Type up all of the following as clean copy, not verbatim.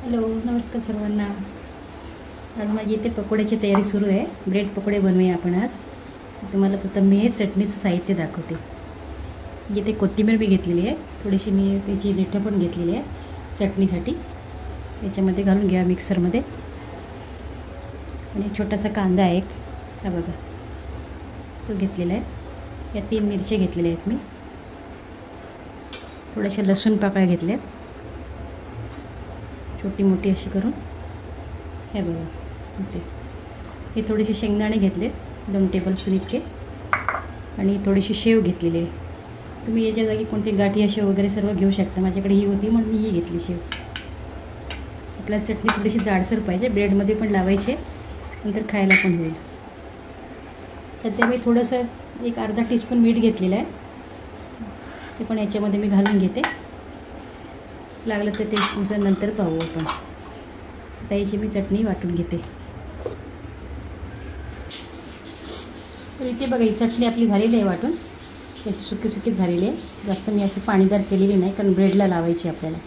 Hello, नमस्कार सर्वांना. आज माझी इथे पकोड्याची तयारी सुरू आहे. ब्रेड पकोडे बनवूया आपण आज. तुम्हाला प्रथम मी हे चटणीचं साहित्य दाखवते. इथे कोथिंबीर मी घेतलेली आहे, थोडीशी मी त्याची देठं पण घेतलेली आहे चटणीसाठी. याच्यामध्ये घालून घ्या मिक्सरमध्ये. आणि छोटासा कांदा आहे एक, हा बघा तो घेतलेला आहे. या 3 मिरच्या घेतलेल्या आहेत मी. थोड्याशा लसूण पाकळ्या घेतल्या आहेत छोटी मोठी अशी करून. हे बघा इथे हे थोडेसे शेंगदाणे घेतलेत 2 टेबलस्पून इतके. आणि थोडीशी शेव घेतलेली आहे. तुम्ही याच्या जागी कोणती गाठी शेव वगैरे सर्व घेऊ शकता. माझ्याकडे ही होती म्हणून मी ही घेतली शेव. आपल्याला चटणी थोडीशी जाडसर पाहिजे, ब्रेडमध्ये पण लावायचे, नंतर खायला पण होईल. सध्या मी थोडंसं एक अर्धा टीस्पून मीठ घेतलेलं आहे, ते पण याच्यामध्ये मी घालून घेते. लागलं तर टेस्टनुसार नंतर पाहू आपण. आता याची मी चटणी वाटून घेते. तर इथे बघा ही चटणी आपली झालेली आहे वाटून. त्याची सुकी सुकीच झालेली आहे, जास्त मी अशी पाणीदार केलेली नाही, कारण ब्रेडला लावायची आपल्याला.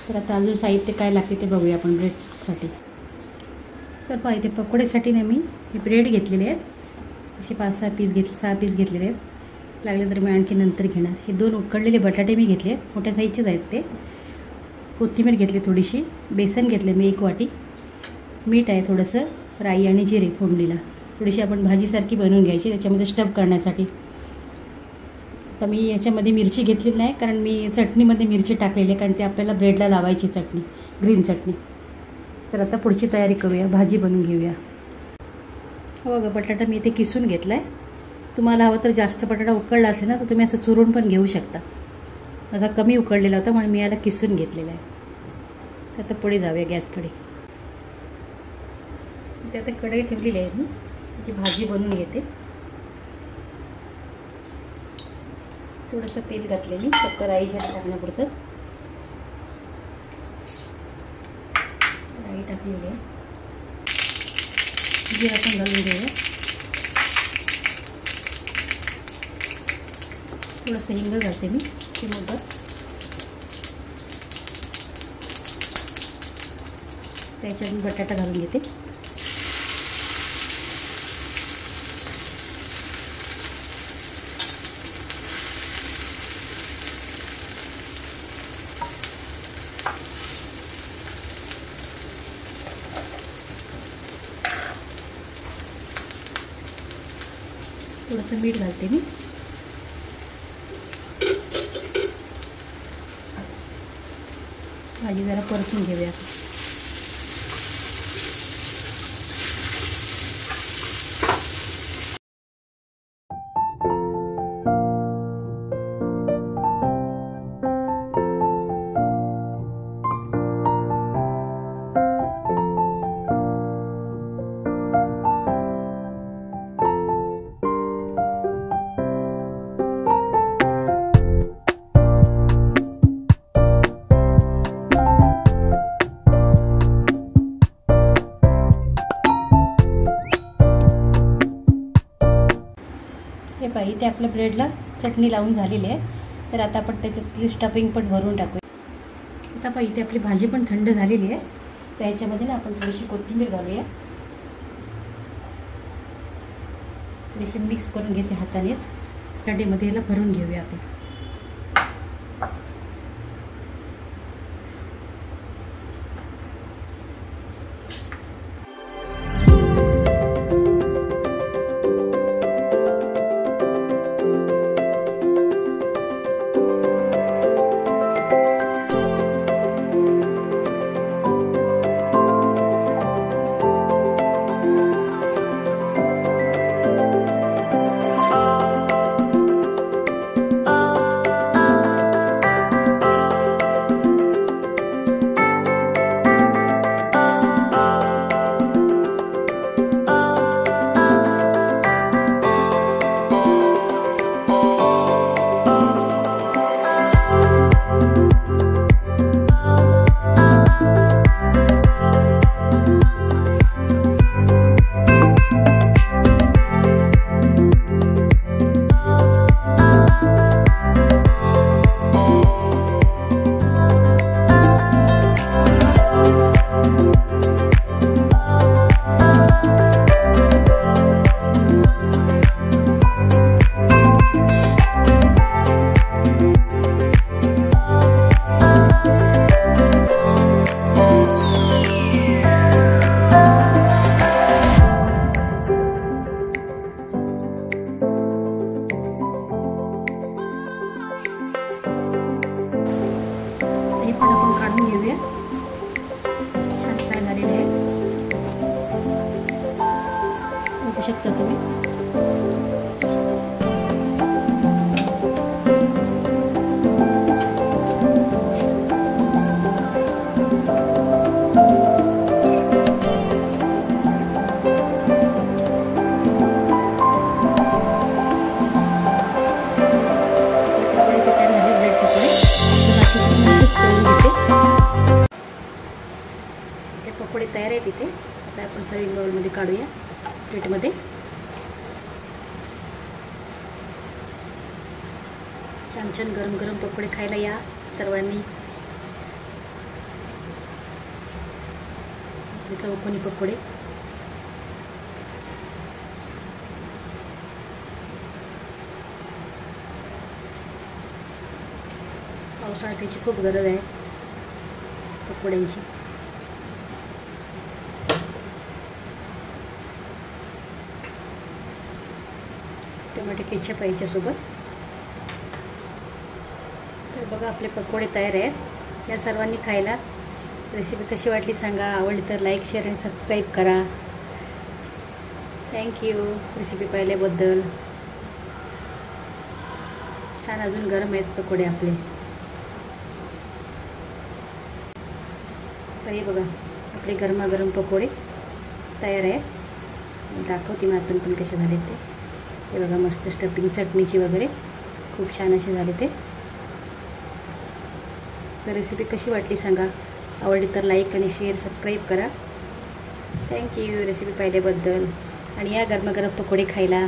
तर आता अजून साहित्य काय लागते ते बघूया आपण ब्रेडसाठी. तर पहा इथे पकोड्यासाठी ना मी हे ब्रेड घेतलेले आहेत. असे 5-6 पीस घेतले, 6 पीस घेतलेले आहेत. लागले तर मी आणखी नंतर घेणार. हे 2 उकडलेले बटाटे मी घेतले आहेत, मोठ्या साईजचेच आहेत ते. कोथिंबीर घेतली थोडीशी, बेसन घेतले मी 1 वाटी, मीठ आहे थोडंसं, राई आणि जिरे फोडणीला. थोडीशी आपण भाजीसारखी बनवून घ्यायची त्याच्यामध्ये स्टफ करण्यासाठी. तर मी याच्यामध्ये मिरची घेतलेली नाही, कारण मी चटणीमध्ये मिरची टाकलेली आहे, कारण ते आपल्याला ब्रेडला लावायची चटणी, ग्रीन चटणी. तर आता पुढची तयारी करूया, भाजी बनवून घेऊया. हो बघा बटाटा मी इथे किसून घेतला आहे. तुम्हाला हवं तर जास्त बटाटा उकळला असेल ना, तर तुम्ही असं चुरून पण घेऊ शकता. माझा कमी उकळलेला होता म्हणून मी याला किसून घेतलेला आहे. तर आता पुढे जाऊया गॅसकडे. ते आता कढई ठेवलेली आहे मी, त्याची भाजी बनवून घेते. थोडंसं तेल घातले मी, फक्त राईच्या टाकण्यापुरतं. राई टाकलेली आहे, जिरा पण घालून घेऊया. थोडंसं हिंग घालते मी चिमूटभर. त्याच्यात मी बटाटा घालून घेते. थोडंसं मीठ घालते मी. भाजी जरा परतून घेऊया. हे पाहिजे ते आपल्या ब्रेडला चटणी लावून झालेली आहे. तर आता आपण त्याच्यातली स्टफिंग पण भरून टाकूया. आता पाहिजे इथे आपली भाजी पण थंड झालेली आहे. तर याच्यामध्ये ना आपण थोडीशी कोथिंबीर घालूया. थोडीशी मिक्स करून घेते हातानेच. कढईमध्ये याला भरून घेऊया आपण. पण आपण काढून घेऊया. छान फ्राय झालेले आहे, बघू शकता तुम्ही. पकोडे तयार आहेत इथे. आता आपण सर्विंग बाउलमध्ये काढूया, प्लेटमध्ये. छान छान गरम गरम पकोडे खायला या सर्वांनी. चौकोनी पकोडे. पावसाळ्यात त्याची खूप गरज आहे पकोड्यांची. टोमॅटो केचप आहे याच्यासोबत. तर बघा आपले पकोडे तयार आहेत. या सर्वांनी खायला. रेसिपी कशी वाटली सांगा. आवडली तर लाईक, शेअर आणि सबस्क्राईब करा. थँक्यू रेसिपी पाहिल्याबद्दल. छान अजून गरम आहेत पकोडे आपले. तर हे बघा आपले गरमागरम पकोडे तयार आहेत. दाखवते मी आतून पण कसे झाले ते. हे बघा मस्त स्टफिंग चटणीची वगैरे खूप छान असे झाले ते. तर रेसिपी कशी वाटली सांगा. आवडली तर लाईक आणि शेअर सबस्क्राईब करा. थँक्यू रेसिपी पाहिल्याबद्दल. आणि या गरमागरम पकोडे खायला.